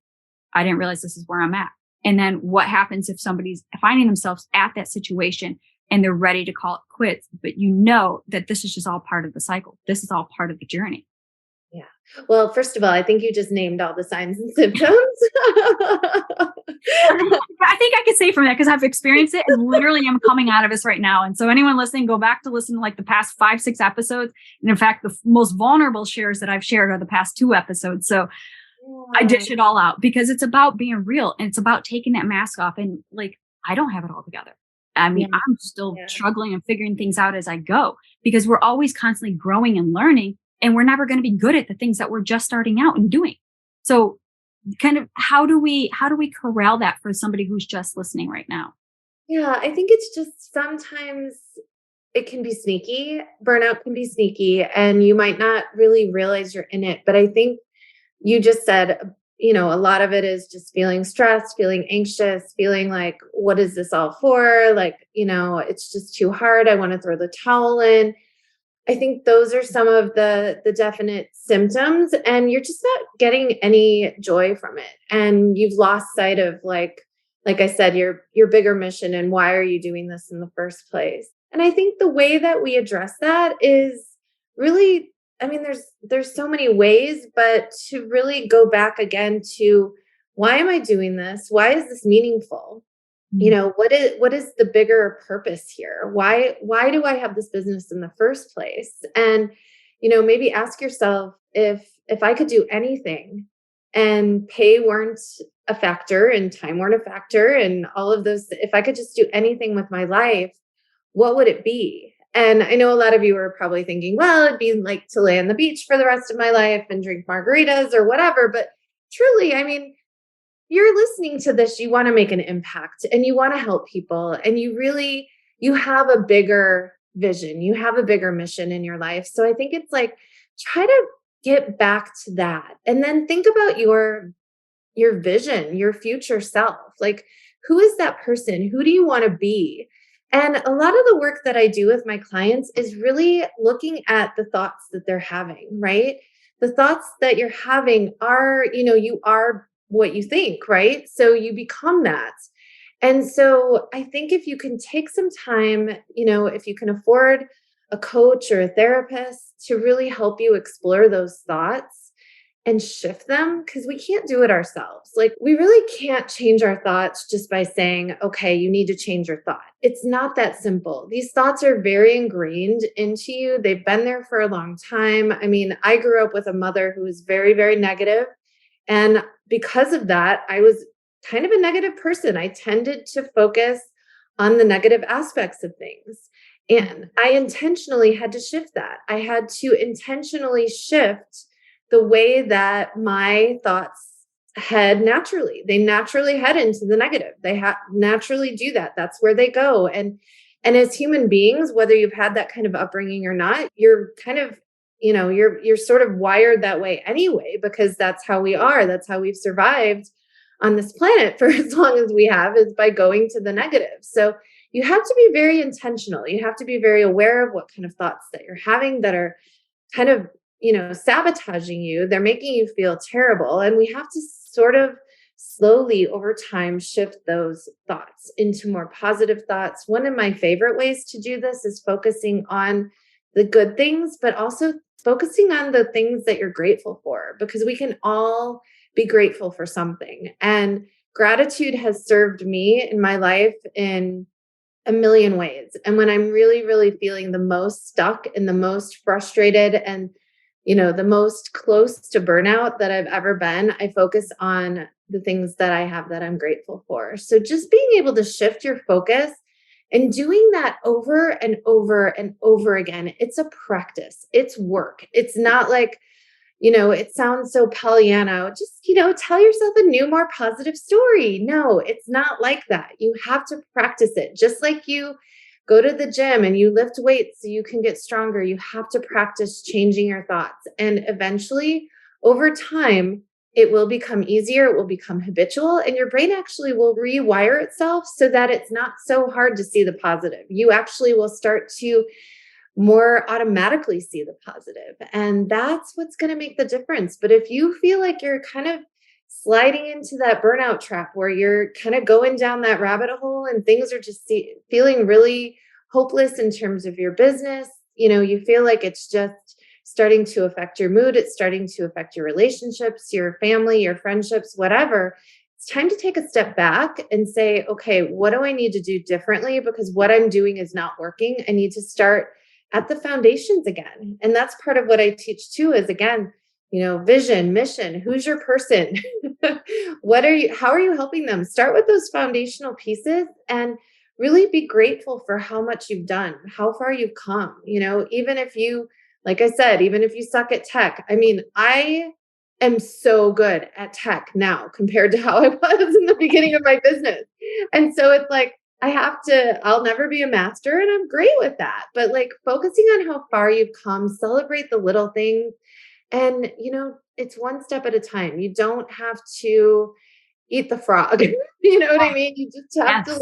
I didn't realize this is where I'm at? And then what happens if somebody's finding themselves at that situation and they're ready to call it quits, but that this is just all part of the cycle. This is all part of the journey. Yeah. Well, first of all, I think you just named all the signs and symptoms. I think I could say from that because I've experienced it and literally I'm coming out of this right now. And so anyone listening, go back to listen to like the past 5, 6 episodes. And in fact, the most vulnerable shares that I've shared are the past 2 episodes. So I Yeah. dish it all out because it's about being real and it's about taking that mask off. And like, I don't have it all together. I mean, Yeah. I'm still Yeah. struggling and figuring things out as I go because we're always constantly growing and learning, and we're never going to be good at the things that we're just starting out and doing. So kind of how do we corral that for somebody who's just listening right now? Yeah, I think it's just sometimes it can be sneaky. Burnout can be sneaky, and you might not really realize you're in it. But I think you just said, a lot of it is just feeling stressed, feeling anxious, feeling like, what is this all for? Like, it's just too hard. I want to throw the towel in. I think those are some of the definite symptoms, and you're just not getting any joy from it. And you've lost sight of like I said, your bigger mission and why are you doing this in the first place? And I think the way that we address that is really, I mean, there's so many ways, but to really go back again to, why am I doing this? Why is this meaningful? Mm. What is the bigger purpose here? Why do I have this business in the first place? And maybe ask yourself, if I could do anything and pay weren't a factor and time weren't a factor and all of those, if I could just do anything with my life, what would it be? And I know a lot of you are probably thinking, well, it'd be like to lay on the beach for the rest of my life and drink margaritas or whatever. But truly, I mean, you're listening to this, you want to make an impact and you want to help people, and you have a bigger vision, you have a bigger mission in your life. So I think it's like, try to get back to that, and then think about your vision, your future self. Like, who is that person? Who do you want to be? And a lot of the work that I do with my clients is really looking at the thoughts that they're having, right? The thoughts that you're having are, you are what you think, right? So you become that. And so I think if you can take some time, if you can afford a coach or a therapist to really help you explore those thoughts and shift them, because we can't do it ourselves. Like, we really can't change our thoughts just by saying, okay, you need to change your thought. It's not that simple. These thoughts are very ingrained into you. They've been there for a long time. I mean, I grew up with a mother who was very, very negative, and because of that, I was kind of a negative person. I tended to focus on the negative aspects of things. And I intentionally had to shift that. I had to intentionally shift the way that my thoughts head naturally. They naturally head into the negative. They naturally do that. That's where they go. And as human beings, whether you've had that kind of upbringing or not, you're kind of, you're sort of wired that way anyway, because that's how we are. That's how we've survived on this planet for as long as we have, is by going to the negative. So you have to be very intentional. You have to be very aware of what kind of thoughts that you're having that are kind of, sabotaging you. They're making you feel terrible. And we have to sort of slowly over time shift those thoughts into more positive thoughts. One of my favorite ways to do this is focusing on the good things, but also focusing on the things that you're grateful for, because we can all be grateful for something. And gratitude has served me in my life in a million ways. And when I'm really, really feeling the most stuck and the most frustrated and, the most close to burnout that I've ever been, I focus on the things that I have that I'm grateful for. So just being able to shift your focus and doing that over and over and over again, it's a practice, it's work. It's not like, it sounds so Pollyanna, just, tell yourself a new, more positive story. No, it's not like that. You have to practice it. Just like you go to the gym and you lift weights so you can get stronger, you have to practice changing your thoughts. And eventually, over time, it will become easier. It will become habitual, and your brain actually will rewire itself so that it's not so hard to see the positive. You actually will start to more automatically see the positive. And that's what's going to make the difference. But if you feel like you're kind of sliding into that burnout trap where you're kind of going down that rabbit hole and things are just feeling really hopeless in terms of your business, you feel like it's just starting to affect your mood. It's starting to affect your relationships, your family, your friendships, whatever. It's time to take a step back and say, okay, what do I need to do differently? Because what I'm doing is not working. I need to start at the foundations again. And that's part of what I teach too, is again, vision, mission, who's your person? How are you helping them? Start with those foundational pieces and really be grateful for how much you've done, how far you've come. Even if you, like I said, even if you suck at tech, I mean, I am so good at tech now compared to how I was in the beginning of my business. And so it's like, I'll never be a master, and I'm great with that. But like focusing on how far you've come, celebrate the little things. And, it's one step at a time. You don't have to eat the frog. You know what I mean? You just have to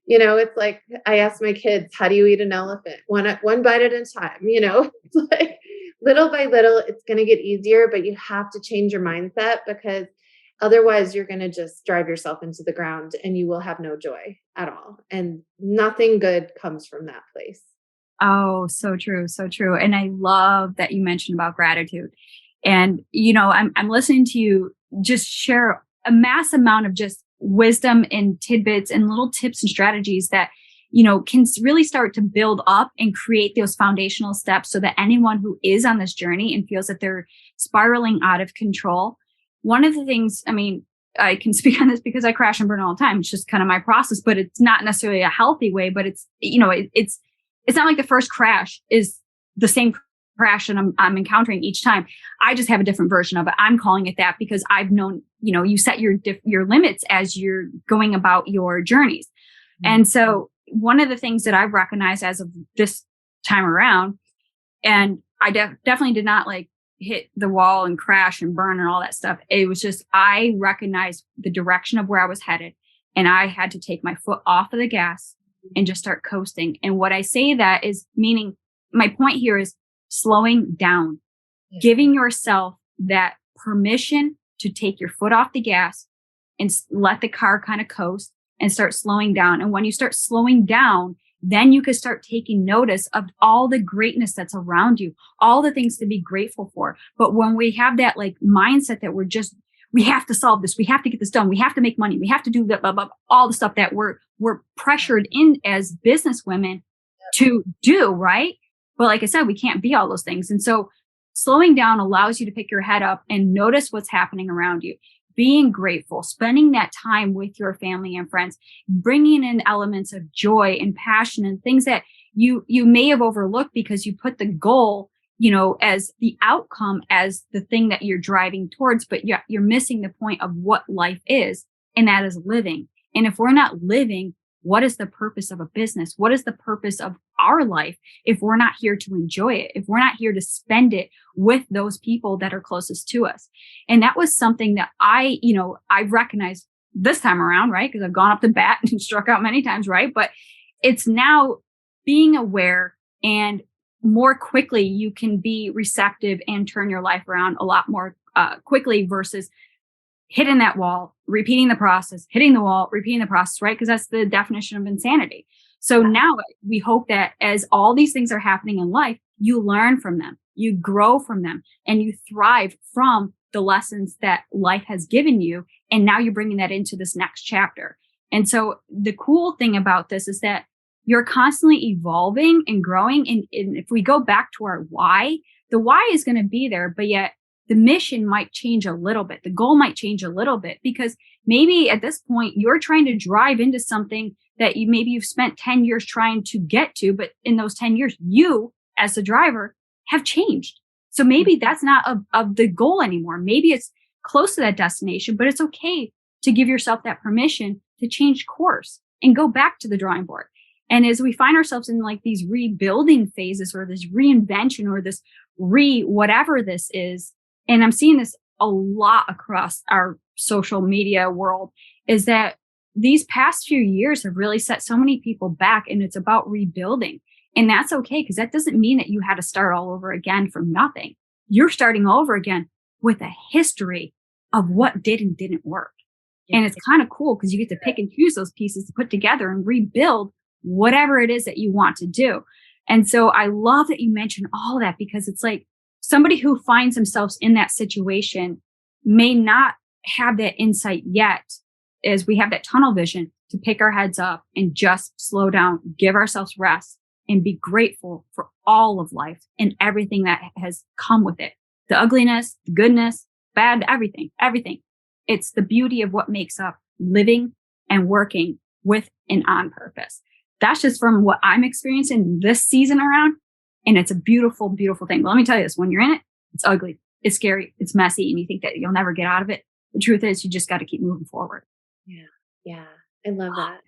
Yes. it's like I ask my kids, how do you eat an elephant? One bite at a time, It's like little by little, it's going to get easier, but you have to change your mindset, because otherwise you're going to just drive yourself into the ground and you will have no joy at all. And nothing good comes from that place. Oh, so true, so true. And I love that you mentioned about gratitude. And I'm listening to you just share a mass amount of just wisdom and tidbits and little tips and strategies that can really start to build up and create those foundational steps, so that anyone who is on this journey and feels that they're spiraling out of control. One of the things, I mean, I can speak on this because I crash and burn all the time. It's just kind of my process, but it's not necessarily a healthy way. But it's it's not like the first crash is the same crash that I'm encountering each time. I just have a different version of it. I'm calling it that because I've known, you set your limits as you're going about your journeys. Mm-hmm. And so one of the things that I've recognized as of this time around, and I definitely did not like hit the wall and crash and burn and all that stuff. It was just, I recognized the direction of where I was headed, and I had to take my foot off of the gas and just start coasting. And what I say that is meaning, my point here is slowing down, giving yourself that permission to take your foot off the gas and let the car kind of coast and start slowing down. And when you start slowing down, then you can start taking notice of all the greatness that's around you, all the things to be grateful for. But when we have that like mindset that we have to solve this, we have to get this done, we have to make money, we have to do that, blah, blah, blah, all the stuff that we're pressured in as business women to do, right? But like I said, we can't be all those things. And so slowing down allows you to pick your head up and notice what's happening around you, being grateful, spending that time with your family and friends, bringing in elements of joy and passion and things that you may have overlooked because you put the goal, as the outcome, as the thing that you're driving towards, but you're missing the point of what life is, and that is living. And if we're not living, what is the purpose of a business? What is the purpose of our life if we're not here to enjoy it, if we're not here to spend it with those people that are closest to us? And that was something that I recognized this time around, right? Because I've gone up to bat and struck out many times, right? But it's now being aware, and more quickly you can be receptive and turn your life around a lot more quickly versus hitting that wall, repeating the process, hitting the wall, repeating the process, right? Because that's the definition of insanity. So now we hope that as all these things are happening in life, you learn from them, you grow from them, and you thrive from the lessons that life has given you. And now you're bringing that into this next chapter. And so the cool thing about this is that you're constantly evolving and growing. And if we go back to our why, the why is going to be there, but yet the mission might change a little bit. The goal might change a little bit, because maybe at this point you're trying to drive into something that you've spent 10 years trying to get to, but in those 10 years, you as the driver have changed. So maybe that's not of the goal anymore. Maybe it's close to that destination, but it's okay to give yourself that permission to change course and go back to the drawing board. And as we find ourselves in like these rebuilding phases, or this reinvention, or this whatever this is, and I'm seeing this a lot across our social media world, is that these past few years have really set so many people back, and it's about rebuilding. And that's okay, because that doesn't mean that you had to start all over again from nothing. You're starting over again with a history of what did and didn't work. Yeah. And it's kind of cool because you get to pick and choose those pieces to put together and rebuild whatever it is that you want to do. And so I love that you mentioned all that, because it's like, somebody who finds themselves in that situation may not have that insight yet, as we have that tunnel vision to pick our heads up and just slow down, give ourselves rest, and be grateful for all of life and everything that has come with it. The ugliness, the goodness, bad, everything. It's the beauty of what makes up living and working with and on purpose. That's just from what I'm experiencing this season around. And it's a beautiful, beautiful thing. But let me tell you this, when you're in it, it's ugly, it's scary, it's messy, and you think that you'll never get out of it. The truth is you just got to keep moving forward. Yeah. Yeah. I love that.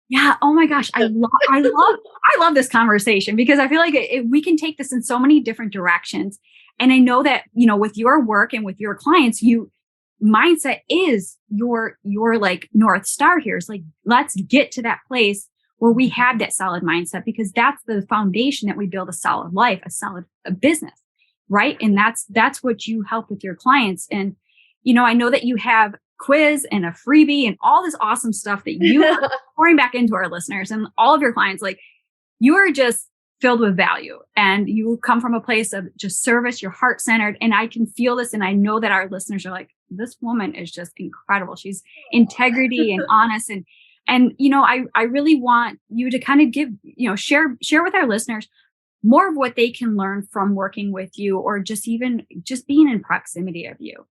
Yeah. Oh my gosh. I love this conversation because I feel like we can take this in so many different directions. And I know that, with your work and with your clients, mindset is your like North Star here. It's like, let's get to that place where we have that solid mindset, because that's the foundation that we build a solid life, a solid business. Right. And that's what you help with your clients. And, I know that you have quiz and a freebie and all this awesome stuff that you are pouring back into our listeners and all of your clients. Like, you are just filled with value, and you come from a place of just service. You're heart centered. And I can feel this. And I know that our listeners are like, this woman is just incredible. She's integrity and honest. And I really want you to kind of give, share with our listeners more of what they can learn from working with you, or just being in proximity of you.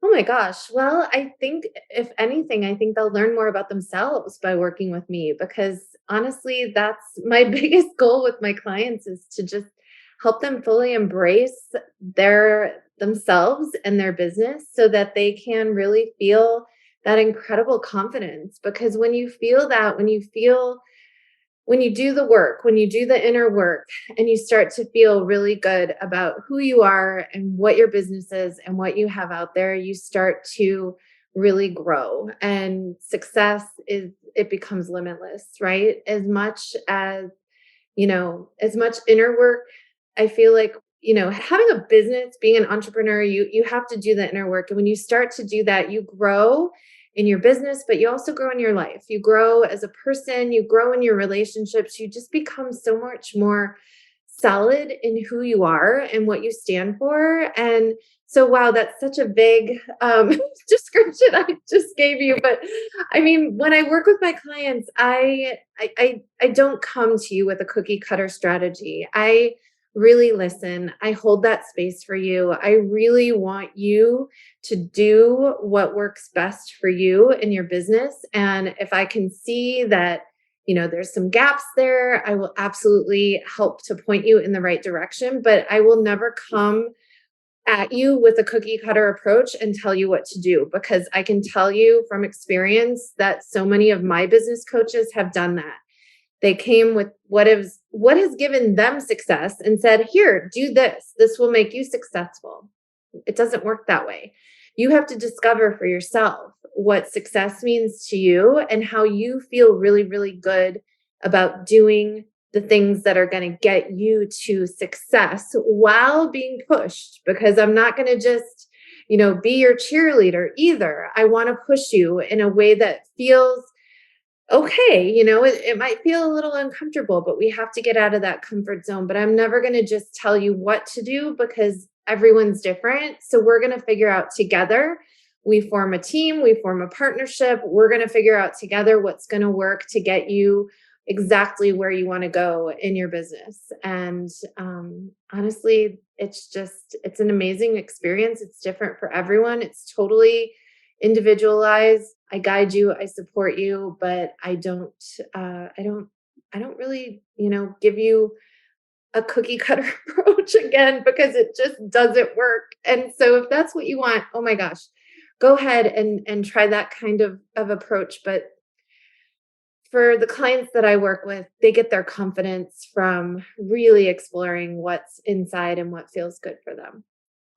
Oh my gosh. Well, I think if anything, I think they'll learn more about themselves by working with me, because honestly, that's my biggest goal with my clients, is to just help them fully embrace themselves and their business so that they can really feel that incredible confidence. Because when you feel that, when you do the work, when you do the inner work, and you start to feel really good about who you are and what your business is and what you have out there, you start to really grow, and it becomes limitless, right? As much inner work, I feel like, having a business, being an entrepreneur, you have to do the inner work. And when you start to do that, you grow in your business, but you also grow in your life. You grow as a person, you grow in your relationships. You just become so much more solid in who you are and what you stand for. And so, wow, that's such a big description I just gave you. But I mean, when I work with my clients, I don't come to you with a cookie cutter strategy. I really listen. I hold that space for you. I really want you to do what works best for you in your business. And if I can see that, there's some gaps there, I will absolutely help to point you in the right direction. But I will never come at you with a cookie cutter approach and tell you what to do, because I can tell you from experience that so many of my business coaches have done that. They came with what has given them success and said, here, do this. This will make you successful. It doesn't work that way. You have to discover for yourself what success means to you and how you feel really, really good about doing the things that are going to get you to success while being pushed. Because I'm not going to just, be your cheerleader either. I want to push you in a way that feels okay. It might feel a little uncomfortable, but we have to get out of that comfort zone. But I'm never going to just tell you what to do, because everyone's different. So we're going to figure out together. We form a team, we form a partnership. We're going to figure out together what's going to work to get you exactly where you want to go in your business. And honestly, it's an amazing experience. It's different for everyone. It's totally individualized. I guide you, I support you, but I don't really, give you a cookie cutter approach again, because it just doesn't work. And so if that's what you want, oh my gosh, go ahead and try that kind of approach. But for the clients that I work with, they get their confidence from really exploring what's inside and what feels good for them.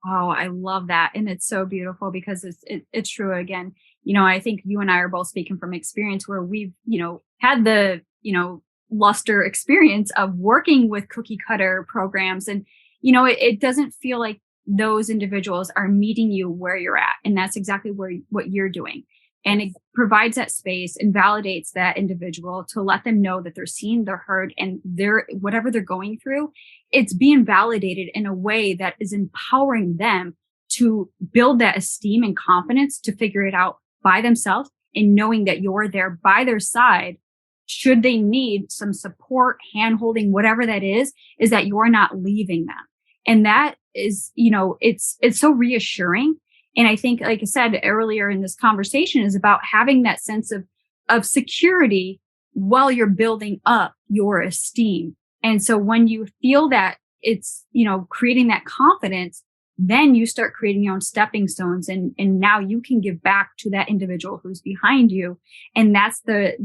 Oh, I love that. And it's so beautiful, because it's true. Again, I think you and I are both speaking from experience where we've, had the, luster experience of working with cookie cutter programs. And, it doesn't feel like those individuals are meeting you where you're at. And that's exactly what you're doing. And it provides that space and validates that individual to let them know that they're seen, they're heard, and whatever they're going through, it's being validated in a way that is empowering them to build that esteem and confidence to figure it out by themselves, and knowing that you're there by their side should they need some support, hand holding, whatever that is that you're not leaving them. And that is, it's so reassuring. And I think, like I said earlier in this conversation, is about having that sense of security while you're building up your esteem. And so when you feel that it's, creating that confidence, then you start creating your own stepping stones. And now you can give back to that individual who's behind you. And that's the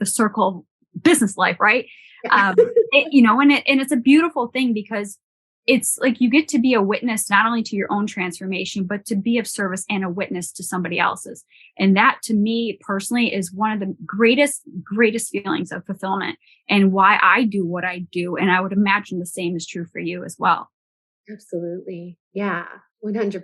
circle of business life, right? And it's a beautiful thing, because it's like you get to be a witness not only to your own transformation, but to be of service and a witness to somebody else's. And that, to me personally, is one of the greatest feelings of fulfillment, and why I do what I do. And I would imagine the same is true for you as well. Absolutely. Yeah. 100%.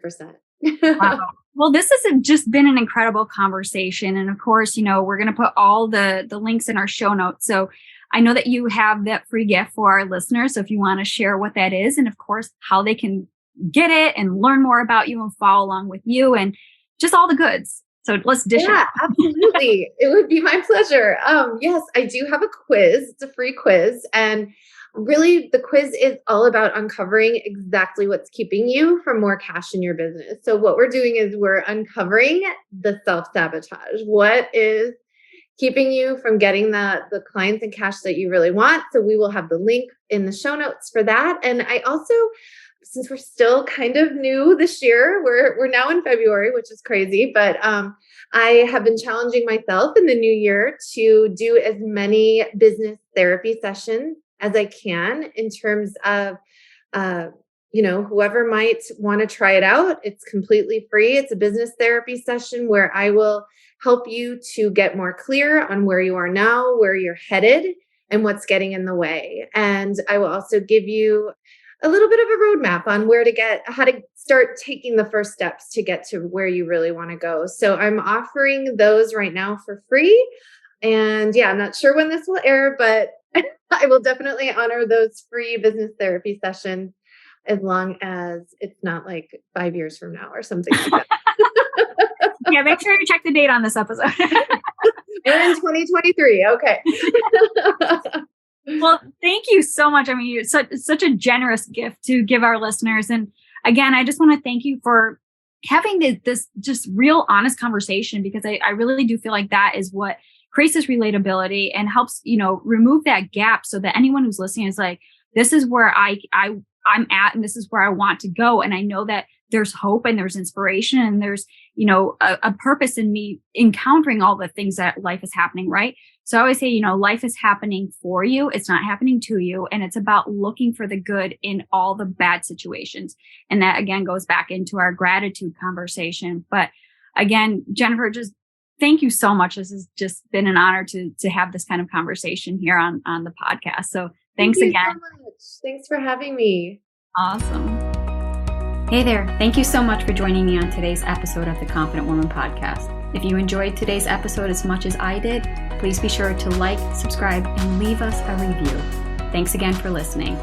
Wow. Well, this has just been an incredible conversation. And of course, we're going to put all the links in our show notes. So I know that you have that free gift for our listeners. So if you want to share what that is, and of course, how they can get it and learn more about you and follow along with you and just all the goods. So let's dish it. Yeah, absolutely. It would be my pleasure. Yes, I do have a quiz. It's a free quiz. And really, the quiz is all about uncovering exactly what's keeping you from more cash in your business. So what we're doing is we're uncovering the self-sabotage. What is keeping you from getting the clients and cash that you really want? So we will have the link in the show notes for that. And I also, since we're still kind of new this year, we're now in February, which is crazy, but I have been challenging myself in the new year to do as many business therapy sessions as I can, in terms of, whoever might want to try it out. It's completely free. It's a business therapy session where I will help you to get more clear on where you are now, where you're headed, and what's getting in the way. And I will also give you a little bit of a roadmap on how to start taking the first steps to get to where you really want to go. So I'm offering those right now for free. And yeah, I'm not sure when this will air, but I will definitely honor those free business therapy sessions, as long as it's not like 5 years from now or something like that. Yeah, make sure you check the date on this episode. We're in 2023. Okay. Well, thank you so much. I mean, it's such a generous gift to give our listeners. And again, I just want to thank you for having this just real honest conversation, because I really do feel like that is what creates this relatability and helps, remove that gap, so that anyone who's listening is like, this is where I'm at, and this is where I want to go. And I know that there's hope and there's inspiration and there's, a purpose in me encountering all the things that life is happening. Right. So I always say, life is happening for you. It's not happening to you. And it's about looking for the good in all the bad situations. And that again goes back into our gratitude conversation. But again, Jennifer, just thank you so much. This has just been an honor to have this kind of conversation here on the podcast. So thanks again. So much. Thanks for having me. Awesome. Hey there. Thank you so much for joining me on today's episode of the Confident Woman Podcast. If you enjoyed today's episode as much as I did, please be sure to like, subscribe, and leave us a review. Thanks again for listening.